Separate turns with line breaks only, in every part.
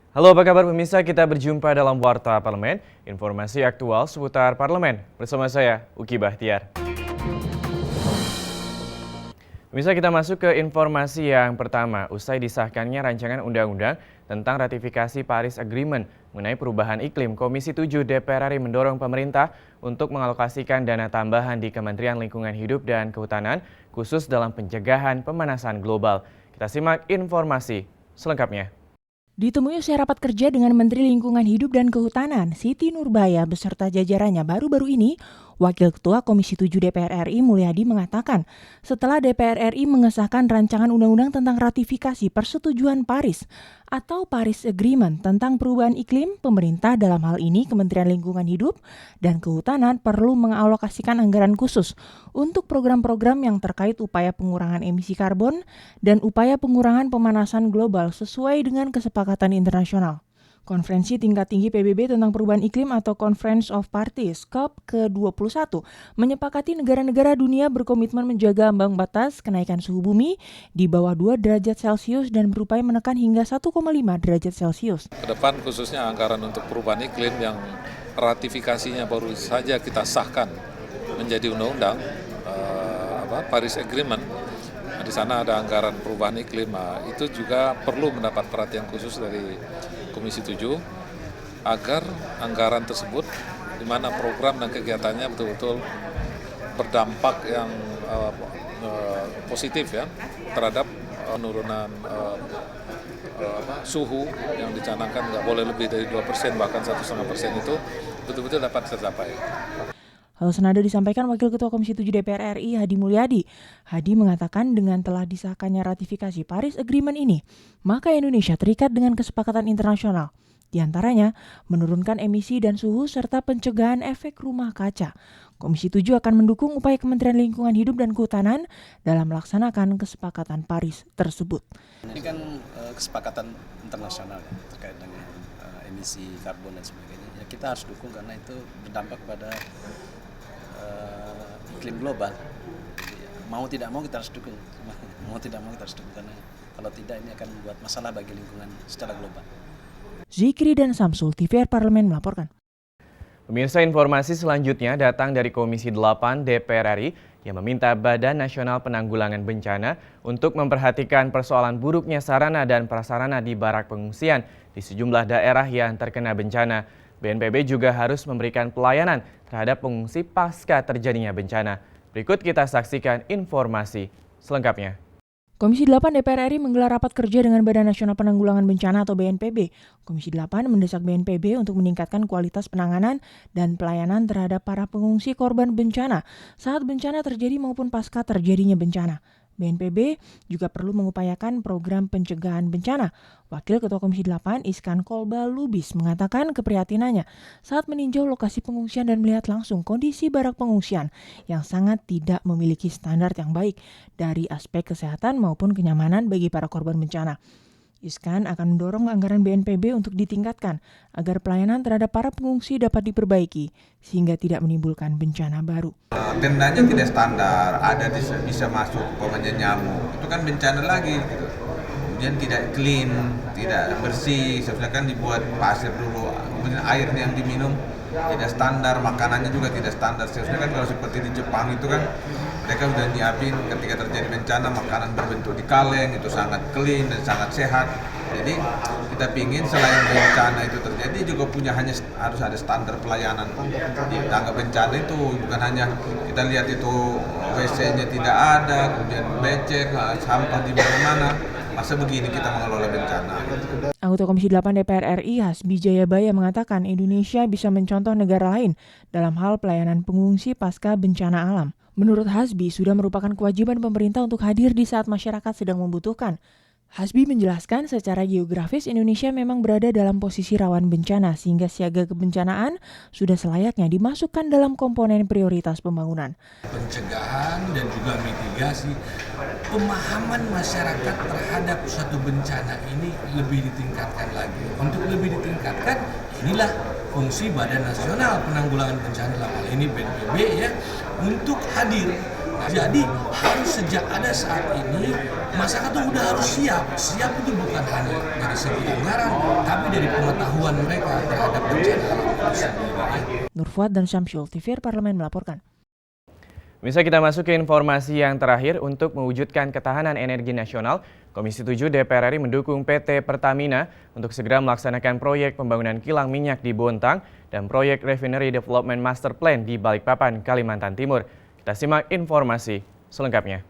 Halo, apa kabar pemirsa? Kita berjumpa dalam Warta Parlemen, informasi aktual seputar parlemen. Bersama saya, Uki Bahtiar. Pemirsa, kita masuk ke informasi yang pertama. Usai disahkannya rancangan undang-undang tentang ratifikasi Paris Agreement mengenai perubahan iklim, Komisi 7 DPR RI mendorong pemerintah untuk mengalokasikan dana tambahan di Kementerian Lingkungan Hidup dan Kehutanan khusus dalam pencegahan pemanasan global. Kita simak informasi selengkapnya.
Ditemui usai rapat kerja dengan Menteri Lingkungan Hidup dan Kehutanan, Siti Nurbaya beserta jajarannya baru-baru ini, Wakil Ketua Komisi 7 DPR RI Mulyadi mengatakan, setelah DPR RI mengesahkan rancangan undang-undang tentang ratifikasi Persetujuan Paris atau Paris Agreement tentang perubahan iklim, pemerintah dalam hal ini Kementerian Lingkungan Hidup dan Kehutanan perlu mengalokasikan anggaran khusus untuk program-program yang terkait upaya pengurangan emisi karbon dan upaya pengurangan pemanasan global sesuai dengan kesepakatan internasional. Konferensi tingkat tinggi PBB tentang perubahan iklim atau Conference of Parties COP ke-21 menyepakati negara-negara dunia berkomitmen menjaga ambang batas kenaikan suhu bumi di bawah 2 derajat Celcius dan berupaya menekan hingga 1,5 derajat Celcius.
Ke depan khususnya anggaran untuk perubahan iklim yang ratifikasinya baru saja kita sahkan menjadi undang-undang Paris Agreement. Di sana ada anggaran perubahan iklim, itu juga perlu mendapat perhatian khusus dari Komisi 7 agar anggaran tersebut di mana program dan kegiatannya betul-betul berdampak yang positif ya terhadap penurunan suhu yang dicanangkan nggak boleh lebih dari 2%, bahkan 1,5% itu betul-betul dapat tercapai.
Hal senada disampaikan Wakil Ketua Komisi 7 DPR RI Hadi Mulyadi. Hadi mengatakan dengan telah disahkannya ratifikasi Paris Agreement ini, maka Indonesia terikat dengan kesepakatan internasional. Di antaranya, menurunkan emisi dan suhu serta pencegahan efek rumah kaca. Komisi 7 akan mendukung upaya Kementerian Lingkungan Hidup dan Kehutanan dalam melaksanakan kesepakatan Paris tersebut.
Ini kan kesepakatan internasional ya, terkait dengan emisi karbon dan sebagainya. Ya, kita harus dukung karena itu berdampak pada iklim global. Mau tidak mau kita harus dukung. Karena kalau tidak ini akan membuat masalah bagi lingkungan secara global.
Zikri dan Samsul, TVR Parlemen melaporkan.
Pemirsa, informasi selanjutnya datang dari Komisi 8 DPR RI yang meminta Badan Nasional Penanggulangan Bencana untuk memperhatikan persoalan buruknya sarana dan prasarana di barak pengungsian di sejumlah daerah yang terkena bencana. BNPB juga harus memberikan pelayanan terhadap pengungsi pasca terjadinya bencana. Berikut kita saksikan informasi selengkapnya.
Komisi 8 DPR RI menggelar rapat kerja dengan Badan Nasional Penanggulangan Bencana atau BNPB. Komisi 8 mendesak BNPB untuk meningkatkan kualitas penanganan dan pelayanan terhadap para pengungsi korban bencana saat bencana terjadi maupun pasca terjadinya bencana. BNPB juga perlu mengupayakan program pencegahan bencana. Wakil Ketua Komisi 8 Iskan Kolba Lubis mengatakan keprihatinannya saat meninjau lokasi pengungsian dan melihat langsung kondisi barak pengungsian yang sangat tidak memiliki standar yang baik dari aspek kesehatan maupun kenyamanan bagi para korban bencana. Iskan akan mendorong anggaran BNPB untuk ditingkatkan agar pelayanan terhadap para pengungsi dapat diperbaiki sehingga tidak menimbulkan bencana baru.
Tendanya tidak standar, ada bisa masuk umpamanya nyamuk, itu kan bencana lagi. Kemudian tidak clean, tidak bersih, sebenarnya kan dibuat pasir dulu, kemudian air yang diminum tidak standar, makanannya juga tidak standar. Sebenarnya kan kalau seperti di Jepang itu kan mereka sudah nyiapin ketika terjadi bencana makanan berbentuk di kaleng, itu sangat clean dan sangat sehat. Jadi kita pingin selain bencana itu terjadi juga harus ada standar pelayanan di tangga bencana itu, bukan hanya kita lihat itu WC-nya tidak ada, kemudian becek, sampah di mana-mana. Masa begini kita mengelola bencana?
Anggota Komisi 8 DPR RI Hasbi Jayabaya mengatakan Indonesia bisa mencontoh negara lain dalam hal pelayanan pengungsi pasca bencana alam. Menurut Hasbi, sudah merupakan kewajiban pemerintah untuk hadir di saat masyarakat sedang membutuhkan. Hasbi menjelaskan secara geografis Indonesia memang berada dalam posisi rawan bencana sehingga siaga kebencanaan sudah selayaknya dimasukkan dalam komponen prioritas pembangunan.
Pencegahan dan juga mitigasi, pemahaman masyarakat terhadap suatu bencana ini lebih ditingkatkan lagi. Untuk lebih ditingkatkan, inilah fungsi Badan Nasional Penanggulangan Bencana dalam hal ini BNPB ya, untuk hadir Jadi harus sejak ada saat ini masyarakat itu udah harus siap. Siap itu bukan hanya dari segi anggaran, tapi dari pengetahuan mereka terhadap bencana alam itu sendiri.
Nurfuad dan Syamsul, TVR Parlemen melaporkan.
Bisa kita masuk ke informasi yang terakhir. Untuk mewujudkan ketahanan energi nasional, Komisi 7 DPR RI mendukung PT Pertamina untuk segera melaksanakan proyek pembangunan kilang minyak di Bontang dan proyek Refinery Development Master Plan di Balikpapan, Kalimantan Timur. Kita simak informasi selengkapnya.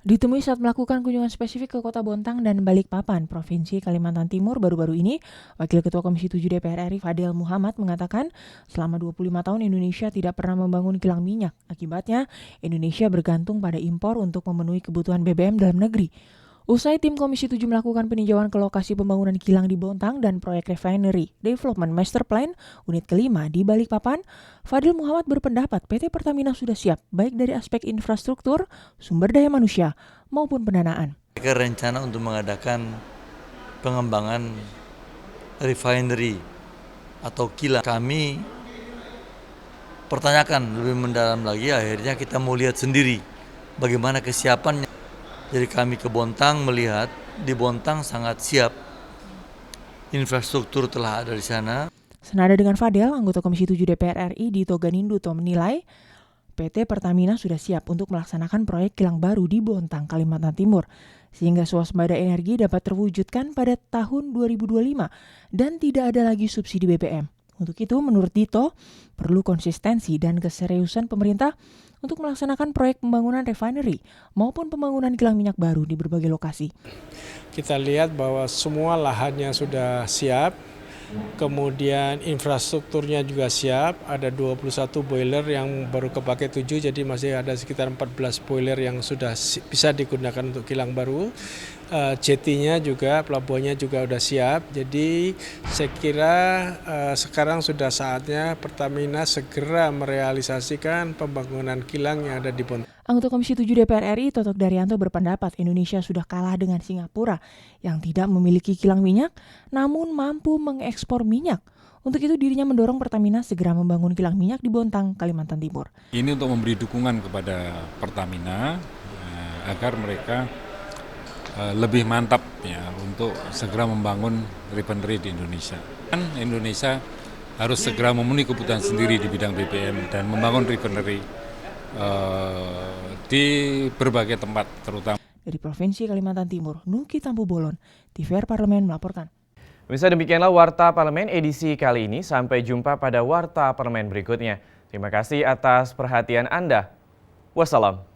Ditemui saat melakukan kunjungan spesifik ke Kota Bontang dan Balikpapan, Provinsi Kalimantan Timur baru-baru ini, Wakil Ketua Komisi 7 DPR RI Fadil Muhammad mengatakan selama 25 tahun Indonesia tidak pernah membangun kilang minyak. Akibatnya, Indonesia bergantung pada impor untuk memenuhi kebutuhan BBM dalam negeri. Usai tim Komisi 7 melakukan peninjauan ke lokasi pembangunan kilang di Bontang dan proyek Refinery Development Master Plan unit kelima di Balikpapan, Fadil Muhammad berpendapat PT Pertamina sudah siap baik dari aspek infrastruktur, sumber daya manusia, maupun pendanaan.
Mereka rencana untuk mengadakan pengembangan refinery atau kilang. Kami pertanyakan lebih mendalam lagi, akhirnya kita mau lihat sendiri bagaimana kesiapannya. Jadi kami ke Bontang melihat di Bontang sangat siap, infrastruktur telah ada di sana.
Senada dengan Fadil, anggota Komisi 7 DPR RI Dito Ganinduto menilai PT Pertamina sudah siap untuk melaksanakan proyek kilang baru di Bontang, Kalimantan Timur, sehingga swasembada energi dapat terwujudkan pada tahun 2025 dan tidak ada lagi subsidi BBM. Untuk itu, menurut Dito, perlu konsistensi dan keseriusan pemerintah untuk melaksanakan proyek pembangunan refinery maupun pembangunan kilang minyak baru di berbagai lokasi.
Kita lihat bahwa semua lahannya sudah siap, kemudian infrastrukturnya juga siap, ada 21 boiler yang baru kepakai 7, jadi masih ada sekitar 14 boiler yang sudah bisa digunakan untuk kilang baru. Jetinya juga, pelabuhannya juga sudah siap, jadi saya kira sekarang sudah saatnya Pertamina segera merealisasikan pembangunan kilang yang ada di Bontang.
Anggota Komisi 7 DPR RI Totok Daryanto berpendapat Indonesia sudah kalah dengan Singapura yang tidak memiliki kilang minyak namun mampu mengekspor minyak. Untuk itu dirinya mendorong Pertamina segera membangun kilang minyak di Bontang, Kalimantan Timur.
Ini untuk memberi dukungan kepada Pertamina agar mereka lebih mantap ya untuk segera membangun refinery di Indonesia. Indonesia harus segera memenuhi kebutuhan sendiri di bidang BBM dan membangun refinery di berbagai tempat terutama.
Dari Provinsi Kalimantan Timur, Nuki Tampu Bolon, TVR Parlemen melaporkan.
Bisa demikianlah Warta Parlemen edisi kali ini. Sampai jumpa pada Warta Parlemen berikutnya. Terima kasih atas perhatian Anda. Wassalam.